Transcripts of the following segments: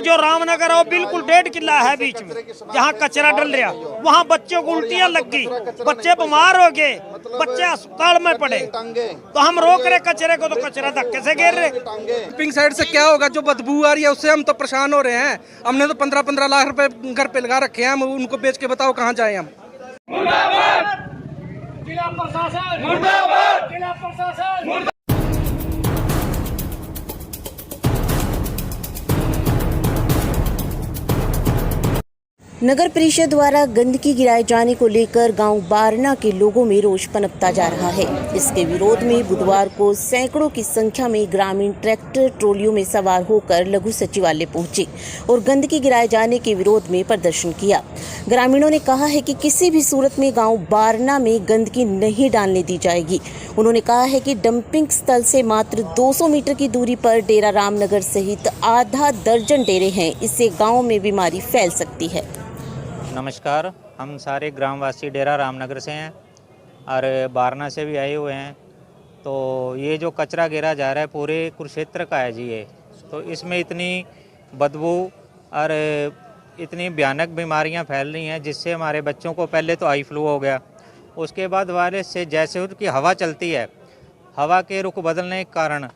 जो रामनगर है वो बिल्कुल 1.5 किला है बीच में, जहाँ कचरा डल रहा, वहाँ बच्चों को उल्टियाँ लग गई, बच्चे बीमार हो गए, बच्चे अस्पताल में पड़े, तो हम रोक रहे कचरे को, तो कचरा धक्के से गिर रहे। डंपिंग साइड से क्या होगा, जो बदबू आ रही है उससे हम तो परेशान हो रहे हैं। हमने तो 15-15 लाख रुपए घर पे लगा रखे हैं, हम उनको बेच के बताओ कहाँ जाए हम। जिला प्रशासन मुर्दाबाद, जिला प्रशासन। नगर परिषद द्वारा गंदगी गिराए जाने को लेकर गांव बारना के लोगों में रोष पनपता जा रहा है। इसके विरोध में बुधवार को सैकड़ों की संख्या में ग्रामीण ट्रैक्टर ट्रॉलियों में सवार होकर लघु सचिवालय पहुंचे और गंदगी गिराए जाने के विरोध में प्रदर्शन किया। ग्रामीणों ने कहा है कि किसी भी सूरत में गाँव बारना में गंदगी नहीं डालने दी जाएगी। उन्होंने कहा है कि डंपिंग स्थल से मात्र 200 मीटर की दूरी पर डेरा रामनगर सहित आधा दर्जन डेरे हैं। इससे गाँव में बीमारी फैल सकती है। नमस्कार, हम सारे ग्रामवासी डेरा रामनगर से हैं और बारना से भी आए हुए हैं। तो ये जो कचरा गिरा जा रहा है पूरे कुरुक्षेत्र का है जी ये, तो इसमें इतनी बदबू और इतनी भयानक बीमारियां फैल रही हैं, जिससे हमारे बच्चों को पहले तो आई फ्लू हो गया, उसके बाद वायरस से जैसे उनकी हवा चलती है, हवा के रुख बदलने के कारण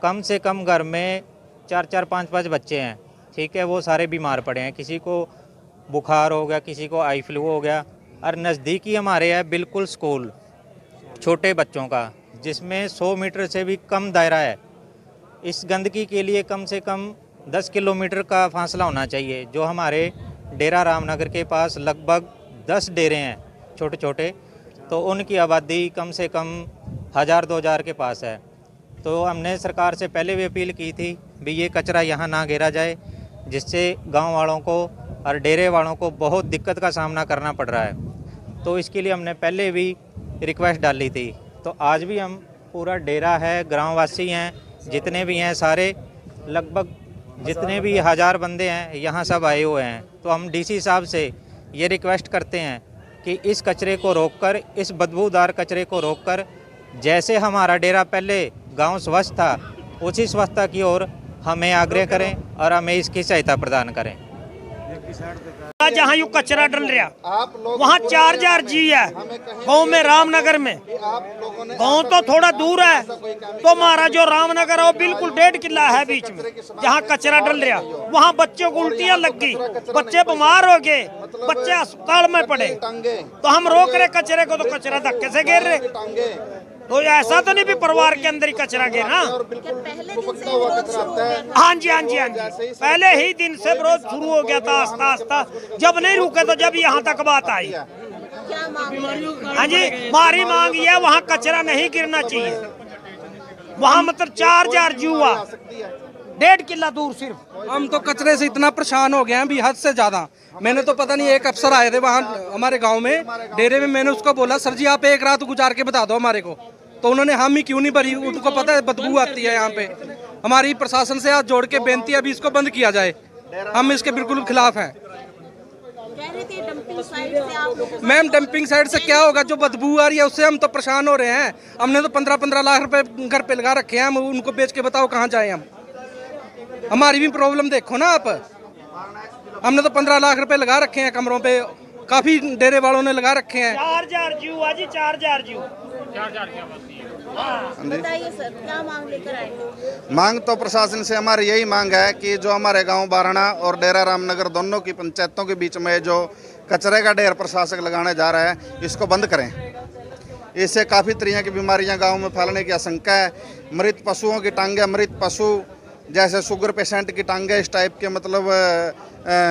कम से कम घर में 4-4, 5-5 बच्चे हैं, ठीक है, वो सारे बीमार पड़े हैं। किसी को बुखार हो गया, किसी को आई फ्लू हो गया। और नज़दीकी हमारे है बिल्कुल स्कूल छोटे बच्चों का, जिसमें 100 मीटर से भी कम दायरा है। इस गंदगी के लिए कम से कम 10 किलोमीटर का फासला होना चाहिए। जो हमारे डेरा रामनगर के पास लगभग 10 डेरे हैं छोटे छोटे, तो उनकी आबादी कम से कम 1000-2000 के पास है। तो हमने सरकार से पहले भी अपील की थी भी ये कचरा यहाँ ना गिरा जाए, जिससे गांव वालों को और डेरे वालों को बहुत दिक्कत का सामना करना पड़ रहा है। तो इसके लिए हमने पहले भी रिक्वेस्ट डाली थी। तो आज भी हम पूरा डेरा है, ग्रामवासी हैं, जितने भी हैं सारे, लगभग जितने भी 1000 बंदे हैं यहाँ सब आए हुए हैं। तो हम डीसी साहब से ये रिक्वेस्ट करते हैं कि इस कचरे को रोककर, इस बदबूदार कचरे को रोककर, जैसे हमारा डेरा पहले गांव स्वच्छ था, उसी स्वच्छता की ओर हमें आग्रह करें और हमें इसकी सहायता प्रदान करें। जहाँ यू कचरा डल रहा, वहाँ 4000 जी है गाँव में, रामनगर में। गाँव तो थोड़ा दूर है, तो हमारा जो रामनगर है वो बिल्कुल 1.5 किला है बीच में, जहाँ कचरा डल रहा, वहाँ बच्चों को उल्टियाँ लग गई, बच्चे बीमार हो गए, बच्चे अस्पताल में पड़े, तो हम रोक रहे कचरे को, तो कचरा धक्के से गिर रहे। तो ऐसा तो नहीं भी परिवार के अंदर ही कचरा गिरा। हाँ जी, हाँ जी, हाँ जी, पहले ही दिन से विरोध शुरू हो गया था, आस्ता आस्ता। जब नहीं रुके तो जब यहाँ तक बात आई। हाँ जी, हमारी मांग ये, वहाँ कचरा नहीं गिरना चाहिए। वहाँ मतलब 4000 जीव, 1.5 किला दूर सिर्फ। हम तो कचरे से इतना परेशान हो गए हैं भी हद से ज्यादा। मैंने तो पता नहीं, एक अफसर आए थे वहाँ हमारे गांव में डेरे में, मैंने उसको बोला सर जी आप एक रात गुजार के बता दो हमारे को, तो उन्होंने हम ही क्यों नहीं भरी, उनको पता है बदबू आती है यहाँ पे। हमारी प्रशासन से हाथ जोड़ के बेनती है अभी इसको बंद किया जाए, हम इसके बिल्कुल खिलाफ हैं। मैम डंपिंग साइड से क्या होगा, जो बदबू आ रही है उससे हम तो परेशान हो रहे हैं। हमने तो 15-15 लाख रुपए घर पे लगा रखे हैं, हम उनको बेच के बताओ कहाँ जाए हम। हमारी भी प्रॉब्लम देखो ना आप। हमने तो 15 लाख रुपए लगा रखे हैं कमरों पे, काफी डेरे वालों ने लगा रखे हैं। 4000 जीव, 4000 जीव। बताइए सर, क्या मांग लेकर आए? मांग तो प्रशासन से हमारी यही मांग है कि जो हमारे गांव बारना और डेरा रामनगर दोनों की पंचायतों के बीच में जो कचरे का ढेर प्रशासक लगाने जा रहा है, इसको बंद करें। इससे काफ़ी तरह की बीमारियां गांव में फैलने की आशंका है। मृत पशुओं की टांगें, मृत पशु जैसे शुगर पेशेंट की टांगें, इस टाइप के, मतलब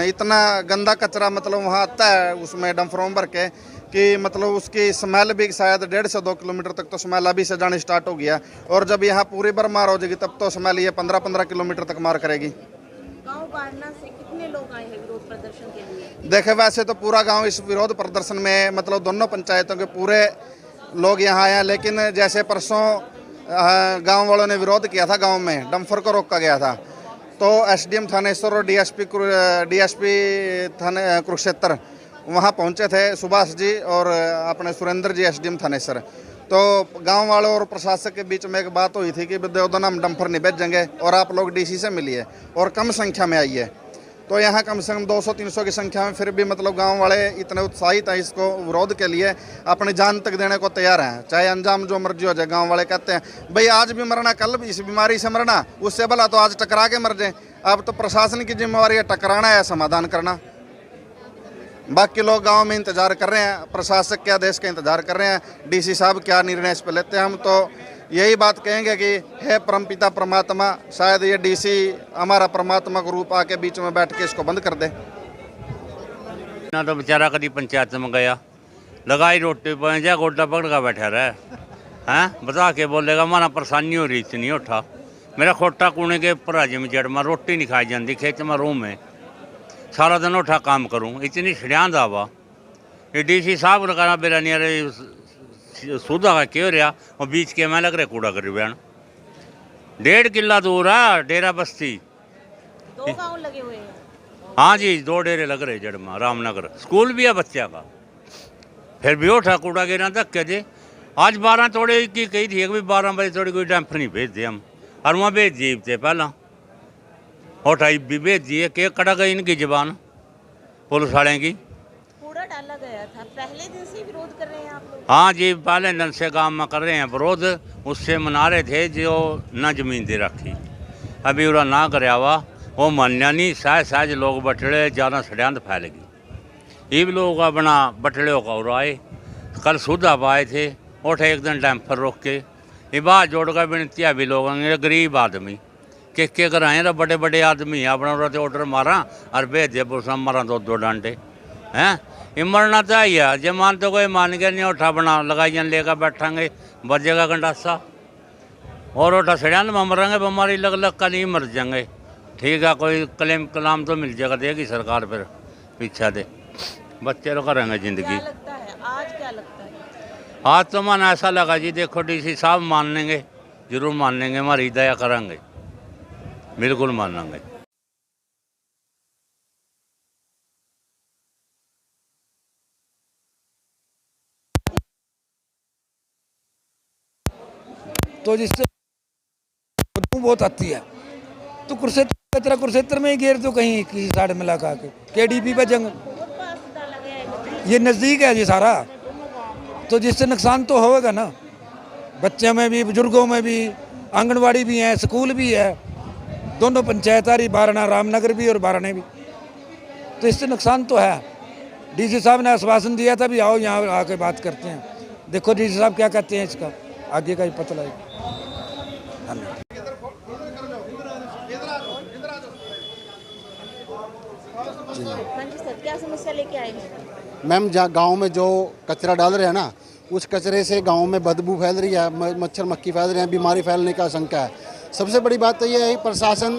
इतना गंदा कचरा मतलब वहाँ आता है उसमें डंपरों भर के, कि मतलब उसकी स्मेल भी शायद 1.5 से 2 किलोमीटर तक तो स्मेल अभी से जाने स्टार्ट हो गया। और जब यहाँ पूरी बरमार हो जाएगी तब तो स्मेल ये 15-15 किलोमीटर तक मार करेगी। गांव बारना से कितने लोग आए हैं विरोध प्रदर्शन के लिए? देखे वैसे तो पूरा गांव इस विरोध प्रदर्शन में, मतलब दोनों पंचायतों के पूरे लोग यहाँ आए हैं, लेकिन जैसे परसों गांव वालों ने विरोध किया था, गांव में डंपर को रोका गया था, तो एसडीएम थानेश्वर और डीएसपी थाने कुरुक्षेत्र वहाँ पहुँचे थे, सुभाष जी और अपने सुरेंद्र जी एसडीएम थानेश्वर। तो गांव वालों और प्रशासक के बीच में एक बात हुई थी कि विद्योधन हम डंपर नहीं भेजेंगे और आप लोग डीसी से मिलिए और कम संख्या में आइए। तो यहाँ कम से कम 200-300 की संख्या में फिर भी मतलब गांव वाले इतने उत्साहित हैं इसको विरोध के लिए, अपनी जान तक देने को तैयार हैं, चाहे अंजाम जो मर्जी हो जाए। गांव वाले कहते हैं भाई आज भी मरना, कल भी इस बीमारी से मरना, उससे भला तो आज टकरा के मर जाए। अब तो प्रशासन की जिम्मेवारी है टकराना है, समाधान करना। बाकी लोग गांव में इंतजार कर रहे हैं, प्रशासक के आदेश का इंतजार कर रहे हैं, डीसी साहब क्या निर्णय इस पर लेते हैं। हम तो यही बात कहेंगे कि हे परमपिता परमात्मा, शायद ये डीसी हमारा परमात्मा को रूप आके बीच में बैठ के इसको बंद कर दे। ना तो बेचारा कभी पंचायत में गया, लगाई रोटी पर जा गोटा पकड़ का बैठा रहा हैं, बता के बोलेगा माना परेशानी हो रही इतनी उठा मेरा खोटा कूने के ऊपर आज में जड़ में रोटी नहीं खाई जाती, खेत में रूम में सारा दिन उठा काम करूँ, इतनी छिड़ियाँ आवा। ये डीसी साहब ने कहना बेरा नहीं अरे सुधा का क्यों रहा, और बीच के मैं लग रहा कूड़ा करी बयान 1.5 किला दूर है डेरा बस्ती। 2 गांव लगे हुए हैं। हाँ जी 2 डेरे लग रहे जड़ में, रामनगर स्कूल भी है बच्चा का, फिर भी उठा कूड़ा गिरा तक के दे। आज 12 थोड़े की कही थी कि 12 बजे थोड़ी कोई डैम्फर नहीं भेज दे हम, और वहाँ भेज दिए थे पहला उठाई भी भेज दिए के कड़ा गई इनकी जबान पुलिस वाले की। कूड़ा डाला गया था, पहले दिन से विरोध कर रहे हैं आप लोग? हाँ जी पहले दिन से गाँव में कर रहे हैं विरोध, उससे मना रहे थे जो न जमीन दे रखी, अभी उरा ना कराया हुआ वो मान्या नहीं। सहज लोग बटड़े ज़्यादा सड़ियांत फैलेगी, ये भी लोग अपना बटड़े का और आए, कल सुधा पाए थे उठे एक दिन डैम्फर रोक के ये बात जोड़ कर बिनतिया भी लोग गरीब आदमी के कराएँ तो बड़े बड़े आदमी अपना उरा ऑर्डर मारा और भेज दिया पुलिस मारा 2 डांटे हैं। ये मरना चाहिए जे मान तो कोई मान गया नहीं उठा बना लगाइए लेकर बैठांगे बजेगा गंडासा और उठा सड़ियान में मरेंगे, बीमारी लग लग का नहीं मर जाएंगे। ठीक है कोई क्लेम कलाम तो मिल जाएगा, देगी सरकार फिर पीछा दे, बच्चे लोग करेंगे ज़िंदगी। क्या लगता है आज, क्या लगता है आज तो मन ऐसा लगा जी देखो डीसी साहब मान लेंगे, जरूर मान लेंगे, हमारी दया करेंगे, बिल्कुल मान लेंगे। तो जिससे बदबू बहुत आती है तो कुरुक्षेत्र कचरा कुरुक्षेत्र में ही घेर दो कहीं किसी साइड में लगा के KDP पे जंग, ये नज़दीक है जी सारा, तो जिससे नुकसान तो होगा ना, बच्चों में भी बुजुर्गों में भी, आंगनवाड़ी भी है, स्कूल भी है, दोनों पंचायत आ रही, बारना रामनगर भी और बारने भी, तो इससे नुकसान तो है। डीसी साहब ने आश्वासन दिया था भी आओ यहाँ आके बात करते हैं, देखो डीसी साहब क्या कहते हैं, इसका आगे का ही पता लगेगा। हाँ जी सर, क्या समस्या लेके आए हैं? मैम जहाँ गांव में जो कचरा डाल रहे हैं ना, उस कचरे से गांव में बदबू फैल रही है, मच्छर मक्खी फैल रहे हैं, बीमारी फैलने का आशंका है। सबसे बड़ी बात तो ये है प्रशासन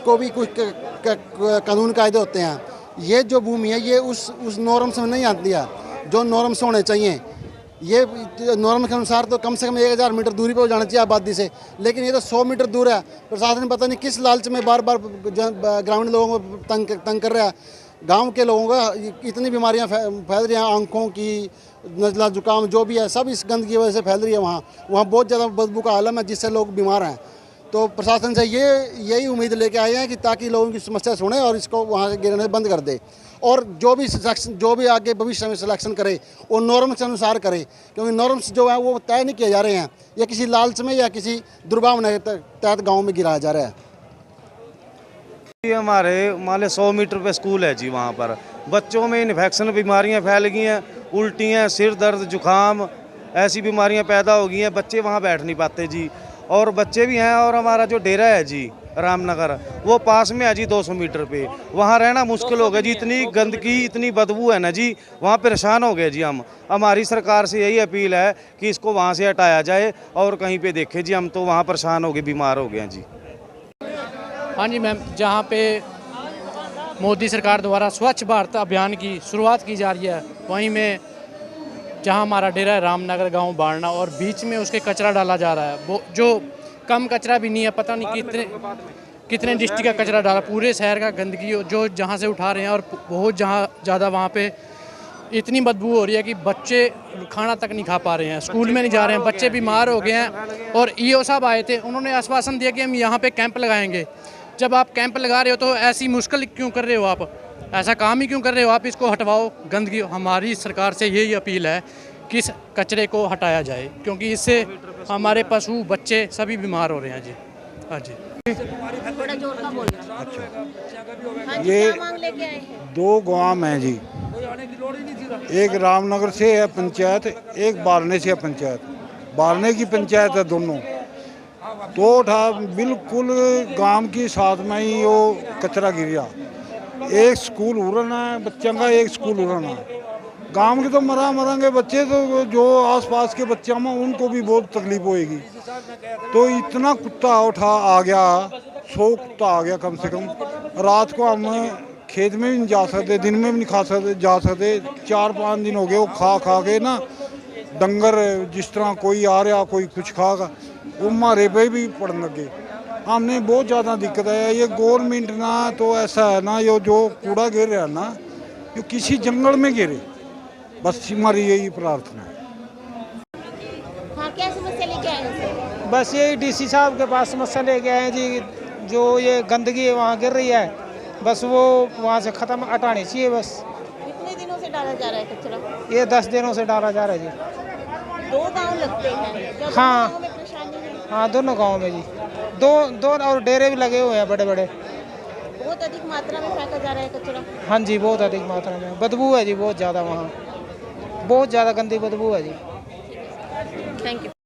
को भी कुछ कानून कायदे होते हैं, ये जो भूमि है ये उस नॉर्म्स में नहीं आती है जो नॉर्म्स होने चाहिए। ये नॉर्म के अनुसार तो कम से कम 1000 मीटर दूरी पर जाना चाहिए आबादी से, लेकिन ये तो 100 मीटर दूर है। प्रशासन पता नहीं किस लालच में बार बार ग्रामीण लोगों को तंग कर रहा है। गांव के लोगों का इतनी बीमारियां फैल रही हैं, आंखों की, नज़ला जुकाम जो भी है सब इस गंदगी की वजह से फैल रही है। वहाँ बहुत ज़्यादा बदबू का आलम है जिससे लोग बीमार हैं। तो प्रशासन से यही उम्मीद लेके आए हैं कि ताकि लोगों की समस्या सुने और इसको वहाँ से गिरने बंद कर दे, और जो भी आगे भविष्य में सिलेक्शन करे वो नॉर्म्स के अनुसार करे, क्योंकि नॉर्म्स जो है वो तय नहीं किए जा रहे हैं, या किसी लालच में या किसी दुर्भावना के तहत गाँव में गिराया जा रहा है। हमारे मान लो 100 मीटर पे स्कूल है जी, वहाँ पर बच्चों में इन्फेक्शन बीमारियाँ फैल गई हैं, उल्टियाँ, सिर दर्द, जुकाम, ऐसी बीमारियाँ पैदा हो गई हैं, बच्चे वहाँ बैठ नहीं पाते जी, और बच्चे भी हैं। और हमारा जो डेरा है जी रामनगर वो पास में है जी 200 मीटर पे, वहाँ रहना मुश्किल हो गया जी, इतनी गंदगी, इतनी बदबू है ना जी, वहाँ परेशान हो गए जी हम। हमारी सरकार से यही अपील है कि इसको वहाँ से हटाया जाए और कहीं पे देखे जी, हम तो वहाँ परेशान हो गए, बीमार हो गए हैं जी। हाँ जी मैम, जहाँ पे मोदी सरकार द्वारा स्वच्छ भारत अभियान की शुरुआत की जा रही है, वहीं में जहाँ हमारा डेरा है रामनगर गांव बारना, और बीच में उसके कचरा डाला जा रहा है, वो जो कम कचरा भी नहीं है, पता नहीं कितने डिस्ट्रिक्ट का कचरा डाला, पूरे शहर का गंदगी जो जहाँ से उठा रहे हैं, और बहुत ज़्यादा वहाँ पे इतनी बदबू हो रही है कि बच्चे खाना तक नहीं खा पा रहे हैं, स्कूल में नहीं जा रहे हैं, बच्चे बीमार हो गए हैं। और ईओ साहब आए थे, उन्होंने आश्वासन दिया कि हम यहाँ पे कैंप लगाएंगे, जब आप कैंप लगा रहे हो तो ऐसी मुश्किल क्यों कर रहे हो आप? ऐसा काम ही क्यों कर रहे हो आप? इसको हटवाओ गंदगी। हमारी सरकार से यही अपील है कि इस कचरे को हटाया जाए, क्योंकि इससे हमारे पशु बच्चे सभी बीमार हो रहे हैं जी। हाँ जी। ये 2 गांव हैं जी, एक रामनगर से है पंचायत, एक बारने से है पंचायत। बारने की पंचायत है दोनों, तो था बिल्कुल गांव की साथ में ही वो कचरा गिरा। एक स्कूल उड़ना है बच्चों का, एक स्कूल उड़ना है। गांव के तो मरेंगे बच्चे, तो जो आसपास के बच्चों में उनको भी बहुत तकलीफ होएगी। तो इतना कुत्ता आ गया, 100 कुत्ता आ गया कम से कम। रात को हम खेत में भी नहीं जा सकते, दिन में भी नहीं जा सकते। 4-5 दिन हो गए वो खा के ना, डंगर जिस तरह कोई आ रहा कोई कुछ खागा, वो हमारे पे भी पड़ने लगे। हमने बहुत ज़्यादा दिक्कत है। ये गवर्नमेंट ना तो ऐसा है ना, ये जो कूड़ा गिर रहा है ना, ये किसी जंगल में गिरे, बस हमारी यही प्रार्थना है। हाँ, क्या समस्या लेके आए हैं? बस यही डीसी साहब के पास समस्या लेके आए हैं जी। जो ये गंदगी वहाँ गिर रही है, बस वो वहाँ से ख़त्म हटानी चाहिए बस। कितने दिनों से डाला जा रहा है कचरा? ये 10 दिनों से डाला जा रहा है जी। 2 गांव लगते हैं क्या? हाँ। गांव में परेशानी है? हाँ, दोनों गाँव में जी। दो और डेरे भी लगे हुए हैं बड़े बड़े। बहुत अधिक मात्रा में फेंका जा रहा है कचरा। हाँ जी, बहुत अधिक मात्रा में बदबू है जी, बहुत ज़्यादा। वहाँ बहुत ज़्यादा गंदी बदबू है जी। Thank you.